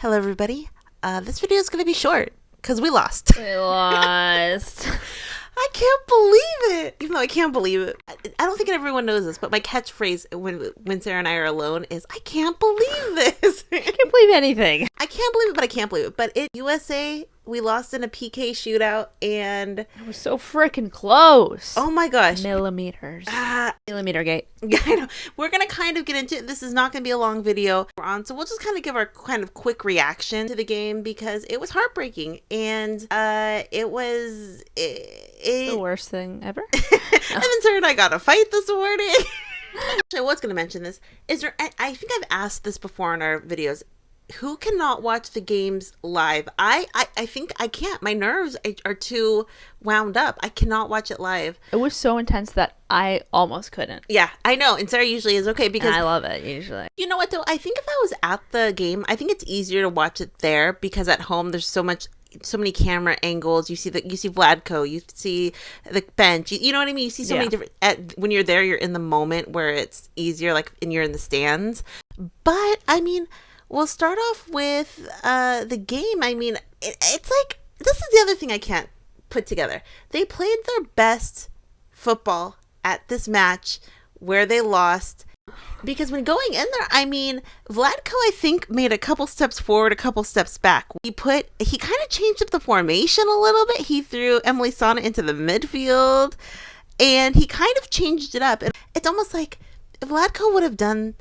Hello, everybody. This video is going to be short because we lost. We lost. I can't believe it. Even though I can't believe it. I don't think everyone knows this, but my catchphrase when Sarah and I are alone is, I can't believe this. I can't believe anything. I can't believe it, but I can't believe it. But in USA, we lost in a PK shootout, and It was so freaking close. oh my gosh. Millimeters. Millimeter gate. Yeah, I know. We're going to kind of get into it. This is not going to be a long video we're on, so we'll just kind of give our kind of quick reaction to the game because it was heartbreaking, and it was The worst thing ever. And then Sarah and I got a fight this morning. Actually, I was going to mention this. Is there? I think I've asked this before in our videos. Who cannot watch the games live? I think I can't. My nerves are too wound up. I cannot watch it live. It was so intense that I almost couldn't. Yeah, I know. And Sarah usually is okay because And I love it usually. you know what though? I think if I was at the game, I think it's easier to watch it there because at home there's so many camera angles. You see Vlatko, you see the bench. You know what I mean? You see so many different. When you're there, you're in the moment where it's easier, like, and you're in the stands. But I mean, we'll start off with the game. I mean, it's like, this is the other thing I can't put together. They played their best football at this match where they lost. Because when going in there, I mean, Vlatko, I think, made a couple steps forward, a couple steps back. He kind of changed up the formation a little bit. He threw Emily Sana into the midfield, and he kind of changed it up. And it's almost like if Vlatko would have done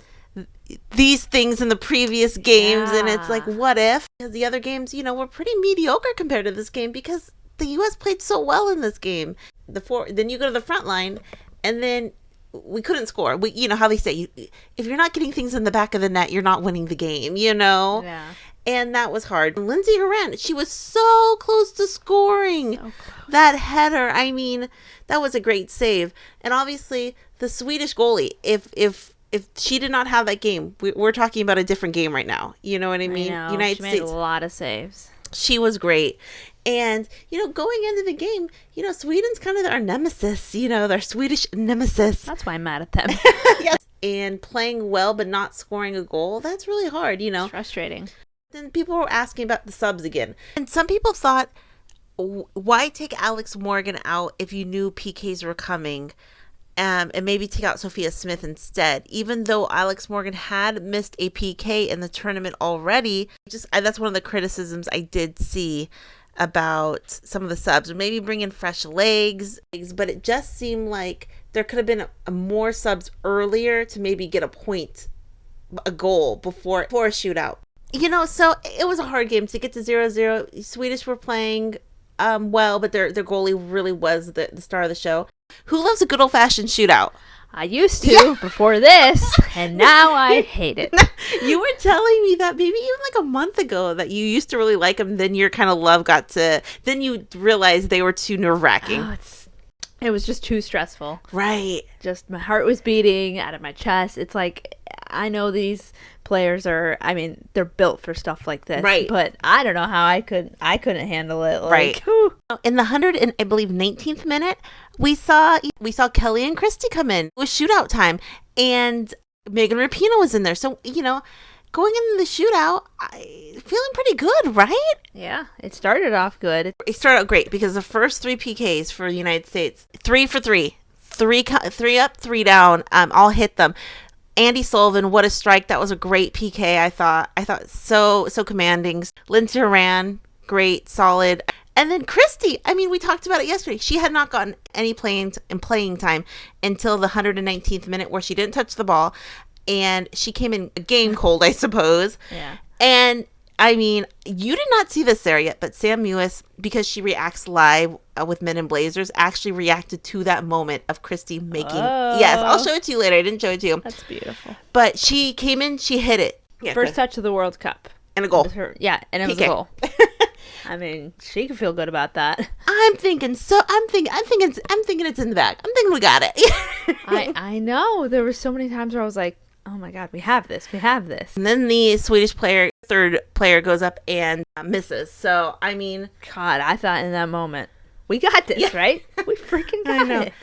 these things in the previous games, and it's like, what if? Because the other games, were pretty mediocre compared to this game because the U.S. played so well in this game. Then you go to the front line, and then we couldn't score. You know how they say, if you're not getting things in the back of the net, you're not winning the game, Yeah. And that was hard. Lindsey Hurtig, she was so close to scoring. So close. That header, I mean, that was a great save. And obviously, the Swedish goalie, if she did not have that game, we're talking about a different game right now. You know what I mean? I know. United She made States. a lot of saves. She was great. And, going into the game, Sweden's kind of our nemesis, their Swedish nemesis. That's why I'm mad at them. Yes. And playing well but not scoring a goal, that's really hard, It's frustrating. Then people were asking about the subs again. And some people thought, why take Alex Morgan out if you knew PKs were coming? And maybe take out Sophia Smith instead, even though Alex Morgan had missed a PK in the tournament already. That's one of the criticisms I did see about some of the subs. Maybe bring in fresh legs, but it just seemed like there could have been more subs earlier to maybe get a goal before a shootout. So it was a hard game to get to 0-0. Swedish were playing well, but their goalie really was the star of the show. Who loves a good old-fashioned shootout? I used to before this, and now I hate it. You were telling me that maybe even like a month ago that you used to really like them, then your kind of love then you realized they were too nerve-wracking. Oh, it was just too stressful. Right. Just my heart was beating out of my chest. It's like, I know these players they're built for stuff like this. Right. But I don't know how I couldn't handle it. Right. Whew. In the 19th minute, we saw Kelley and Kristie come in. It was shootout time, and Megan Rapinoe was in there. So, going into the shootout, feeling pretty good, right? Yeah, it started off good. It started out great because the first 3 PKs for the United States, 3 for 3, 3 up, 3 down, all hit them. Andi Sullivan, what a strike. That was a great PK, I thought so commanding. Lindsey ran, great, solid. And then Kristie, we talked about it yesterday. She had not gotten any playing time until the 119th minute where she didn't touch the ball. And she came in game cold, I suppose. Yeah. And, you did not see this, Sarah, yet, but Sam Mewis, because she reacts live with Men in Blazers, actually reacted to that moment of Kristie making... Oh. Yes, I'll show it to you later. I didn't show it to you. That's beautiful. But she came in, she hit it. Yeah, First touch of the World Cup. and a goal. And it was a goal. She can feel good about that. I'm thinking it's in the bag. I'm thinking we got it. I know. There were so many times where I was like, oh my God, we have this. And then the Swedish third player goes up and misses. So, God, I thought in that moment, we got this, right? We freaking got it.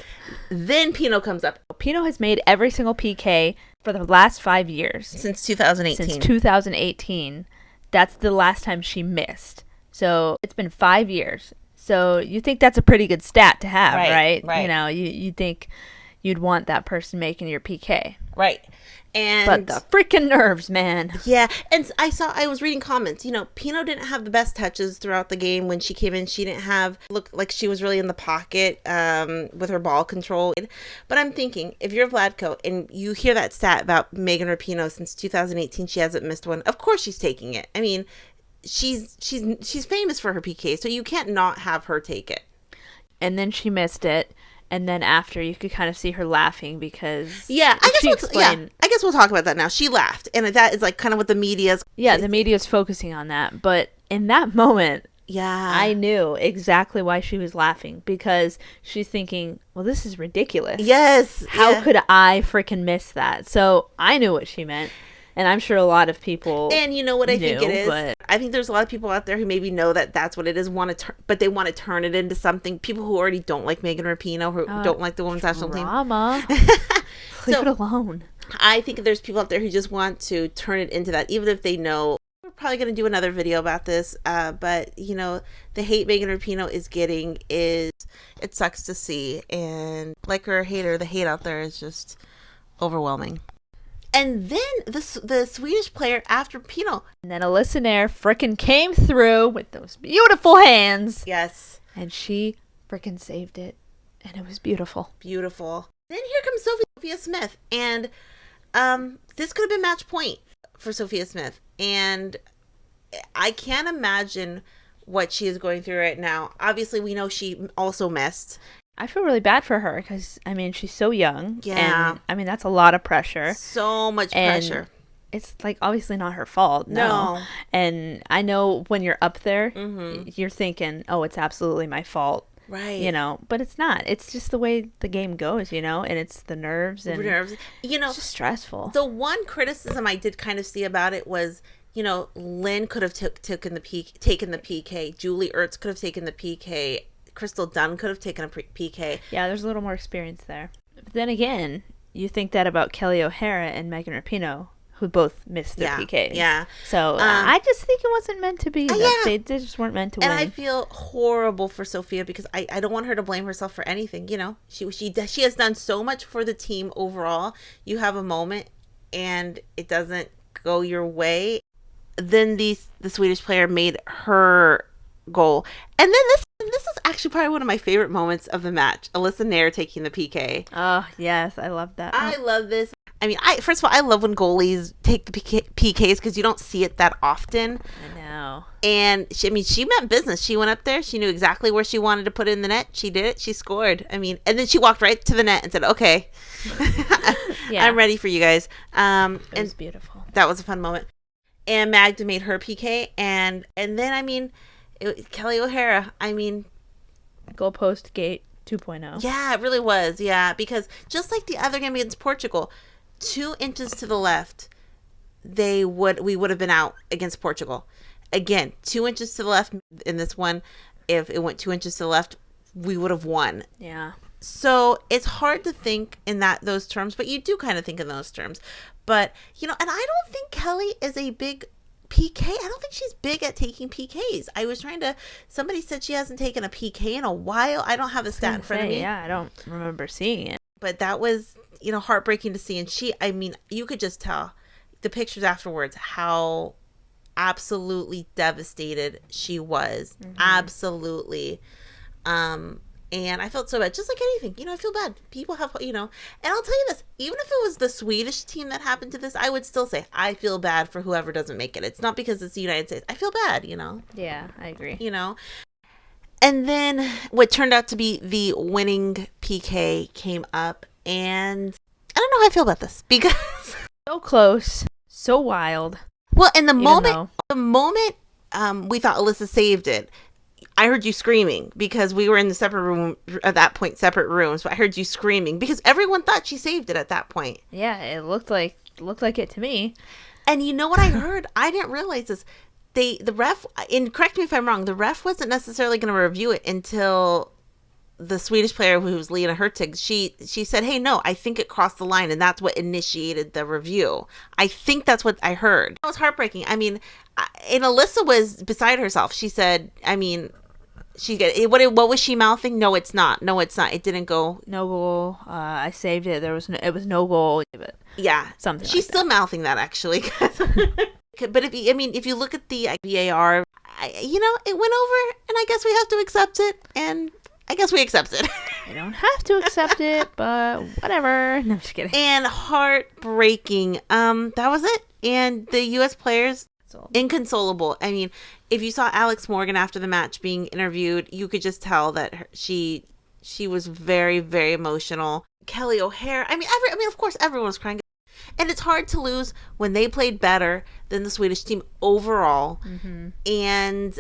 Then Pinoe comes up. Pinoe has made every single PK for the last 5 years. Since 2018. Since 2018. that's the last time she missed. So it's been 5 years. So you think that's a pretty good stat to have, right? Right. You know, you think you'd want that person making your PK. Right. And but the freaking nerves, man. Yeah. And I was reading comments, you know, Pinoe didn't have the best touches throughout the game. When she came in, she didn't look like she was really in the pocket with her ball control. But I'm thinking, if you're Vlatko and you hear that stat about Megan Rapinoe since 2018, she hasn't missed one. Of course she's taking it. I mean, she's famous for her PK, so you can't not have her take it. And then she missed it. And then after, you could kind of see her laughing because I guess we'll talk about that now. She laughed, and that is like kind of what the media's. Yeah, the media's focusing on that, but in that moment, I knew exactly why she was laughing, because she's thinking, "Well, this is ridiculous. Yes, how could I freaking miss that?" So I knew what she meant. And I'm sure a lot of people. And you know what I think it is? But I think there's a lot of people out there who maybe know that that's what it is, but they want to turn it into something. People who already don't like Megan Rapinoe, who don't like the women's national team. Leave it alone. I think there's people out there who just want to turn it into that, even if they know. We're probably going to do another video about this, but, you know, the hate Megan Rapinoe is getting it sucks to see. And like her or hate her, the hate out there is just overwhelming. And then the Swedish player after Pinoe. And then Alyssa frickin' came through with those beautiful hands. Yes. And she frickin' saved it. And it was beautiful. Beautiful. Then here comes Sophia Smith. And this could have been match point for Sophia Smith. And I can't imagine what she is going through right now. Obviously, we know she also missed. I feel really bad for her because, I mean, she's so young. Yeah. And, I mean, that's a lot of pressure. So much pressure. It's, like, obviously not her fault. No. And I know when you're up there, you're thinking, oh, it's absolutely my fault. Right. You know, but it's not. It's just the way the game goes, you know, and it's the nerves. You know, it's just stressful. The one criticism I did kind of see about it was, you know, Lynn could have taken the PK. Julie Ertz could have taken the PK. Crystal Dunn could have taken a PK. Yeah, there's a little more experience there. But then again, you think that about Kelley O'Hara and Megan Rapinoe, who both missed their PKs. Yeah. So I just think it wasn't meant to be. They just weren't meant to win. And I feel horrible for Sophia because I don't want her to blame herself for anything. You know, she has done so much for the team overall. You have a moment and it doesn't go your way. Then the Swedish player made her goal, and then this is actually probably one of my favorite moments of the match. Alyssa taking the PK. Oh yes, I love that. I love this. I mean, first of all, I love when goalies take the PKs because you don't see it that often. I know. And she meant business. She went up there. She knew exactly where she wanted to put it in the net. She did it. She scored. I mean, and then she walked right to the net and said, "Okay, I'm ready for you guys." It was beautiful. That was a fun moment. And Magda made her PK, and then I mean. Kelley O'Hara, I mean... Goalpost gate 2.0. Yeah, it really was, yeah. Because just like the other game against Portugal, 2 inches to the left, we would have been out against Portugal. Again, 2 inches to the left in this one. If it went 2 inches to the left, we would have won. Yeah. So it's hard to think in those terms, but you do kind of think in those terms. But, you know, and I don't think Kelley is a big... PK? I don't think she's big at taking PKs. Somebody said she hasn't taken a PK in a while. I don't have the stat in front of me. Yeah, I don't remember seeing it. But that was, you know, heartbreaking to see. And you could just tell the pictures afterwards how absolutely devastated she was. Absolutely. And I felt so bad. Just like anything, you know, I feel bad. People have, you know, and I'll tell you this, even if it was the Swedish team that happened to this, I would still say I feel bad for whoever doesn't make it. It's not because it's the United States. I feel bad, you know. Yeah, I agree. You know. And then what turned out to be the winning PK came up, and I don't know how I feel about this because so close, so wild. Well, and the moment we thought Alyssa saved it, I heard you screaming because we were in the separate room at that point, separate rooms. But I heard you screaming because everyone thought she saved it at that point. Yeah, it looked like it to me. And you know what I heard? I didn't realize this. The ref, and correct me if I'm wrong, the ref wasn't necessarily going to review it until the Swedish player, who was Lina Hurtig, she said, "Hey, no, I think it crossed the line," and that's what initiated the review. I think that's what I heard. It was heartbreaking. I mean, And Alyssa was beside herself. She said, I mean, what was she mouthing? No, it's not. No, it's not. It didn't go. No goal. I saved it. It was no goal. But yeah, something. She's still mouthing that actually. But if you look at the VAR, it went over, and I guess we have to accept it, and I guess we accept it. We don't have to accept it, but whatever. No, I'm just kidding. And heartbreaking. That was it. And the U.S. players, inconsolable. I mean, if you saw Alex Morgan after the match being interviewed, you could just tell that she was very, very emotional. Kelley O'Hara. I mean, of course, everyone was crying. And it's hard to lose when they played better than the Swedish team overall. Mm-hmm. And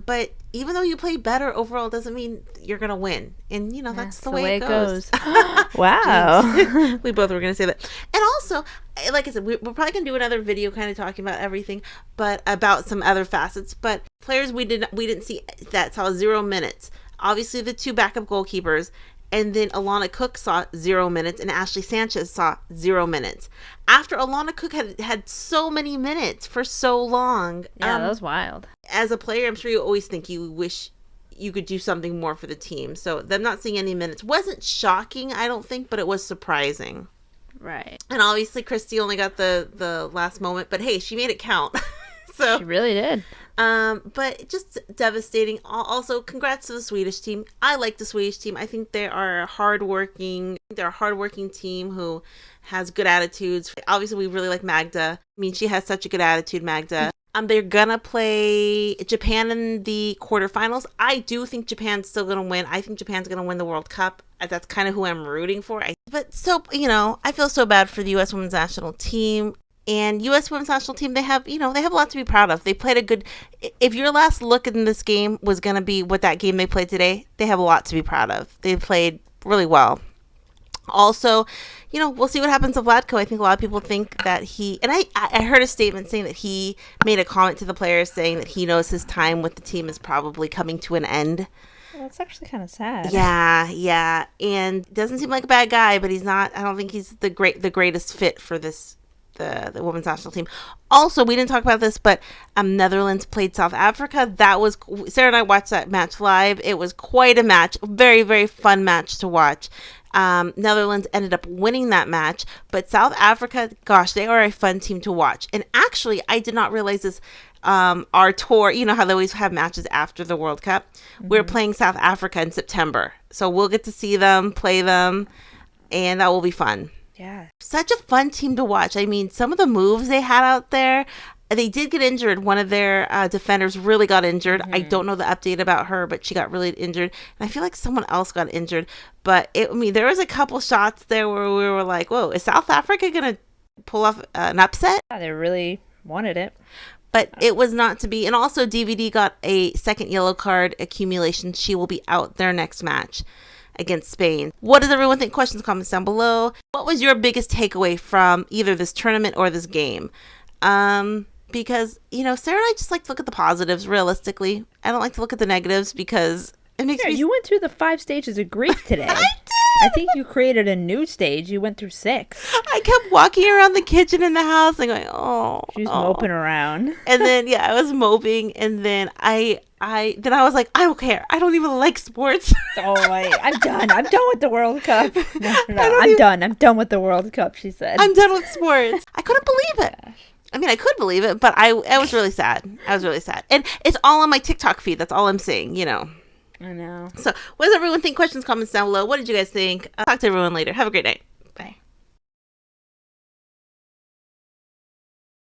but even though you play better overall doesn't mean you're going to win. And, that's the way it goes. Wow. We both were going to say that. And also, like I said, we're probably going to do another video kind of talking about everything, but about some other facets. But players we didn't see that saw 0 minutes. Obviously, the 2 backup goalkeepers. And then Alana Cook saw 0 minutes, and Ashley Sanchez saw 0 minutes. After Alana Cook had so many minutes for so long. Yeah, that was wild. As a player, I'm sure you always think you wish you could do something more for the team. So them not seeing any minutes wasn't shocking, I don't think, but it was surprising. Right. And obviously, Kristie only got the last moment, but hey, she made it count. So she really did. But just devastating. Also, congrats to the Swedish team. I like the Swedish team. I think they're a hardworking team who has good attitudes. Obviously, we really like Magda. I mean, she has such a good attitude, Magda. They're gonna play Japan in the quarterfinals. I do think Japan's still gonna win. I think Japan's gonna win the World Cup. That's kind of who I'm rooting for. I feel so bad for the U.S. Women's National Team. And U.S. Women's National Team, they have a lot to be proud of. They played a good. If your last look in this game was going to be what that game they played today, they have a lot to be proud of. They played really well. Also, we'll see what happens to Vlatko. I think a lot of people think that I heard a statement saying that he made a comment to the players saying that he knows his time with the team is probably coming to an end. Well, that's actually kind of sad. Yeah. And doesn't seem like a bad guy, but he's not. I don't think he's the greatest fit for this. The women's national team. Also, we didn't talk about this, but Netherlands played South Africa. Sarah and I watched that match live. It was quite a match. Very, very fun match to watch. Netherlands ended up winning that match, but South Africa, gosh, they are a fun team to watch. And actually, I did not realize this. Our tour, how they always have matches after the World Cup. Mm-hmm. We're playing South Africa in September. So we'll get to see them, play them, and that will be fun. Yeah. Such a fun team to watch. I mean, some of the moves they had out there, they did get injured. One of their defenders really got injured. Mm-hmm. I don't know the update about her, but she got really injured. And I feel like someone else got injured. But, there was a couple shots there where we were like, whoa, is South Africa going to pull off an upset? Yeah, they really wanted it. But it was not to be. And also, DVD got a second yellow card accumulation. She will be out their next match against Spain. What does everyone think? Questions, comments down below. What was your biggest takeaway from either this tournament or this game? Because, Sarah and I just like to look at the positives realistically. I don't like to look at the negatives because it makes me... You went through the 5 stages of grief today. I did! I think you created a new stage. You went through 6. I kept walking around the kitchen in the house and going, She was moping around. And then, I was moping. And then I was like, I don't care. I don't even like sports. I'm done. I'm done with the World Cup. No, I'm done. I'm done with the World Cup, she said. I'm done with sports. I couldn't believe it. I mean, I could believe it, but I was really sad. And it's all on my TikTok feed. That's all I'm saying, I know. So what does everyone think? Questions, comments down below. What did you guys think? I'll talk to everyone later. Have a great night.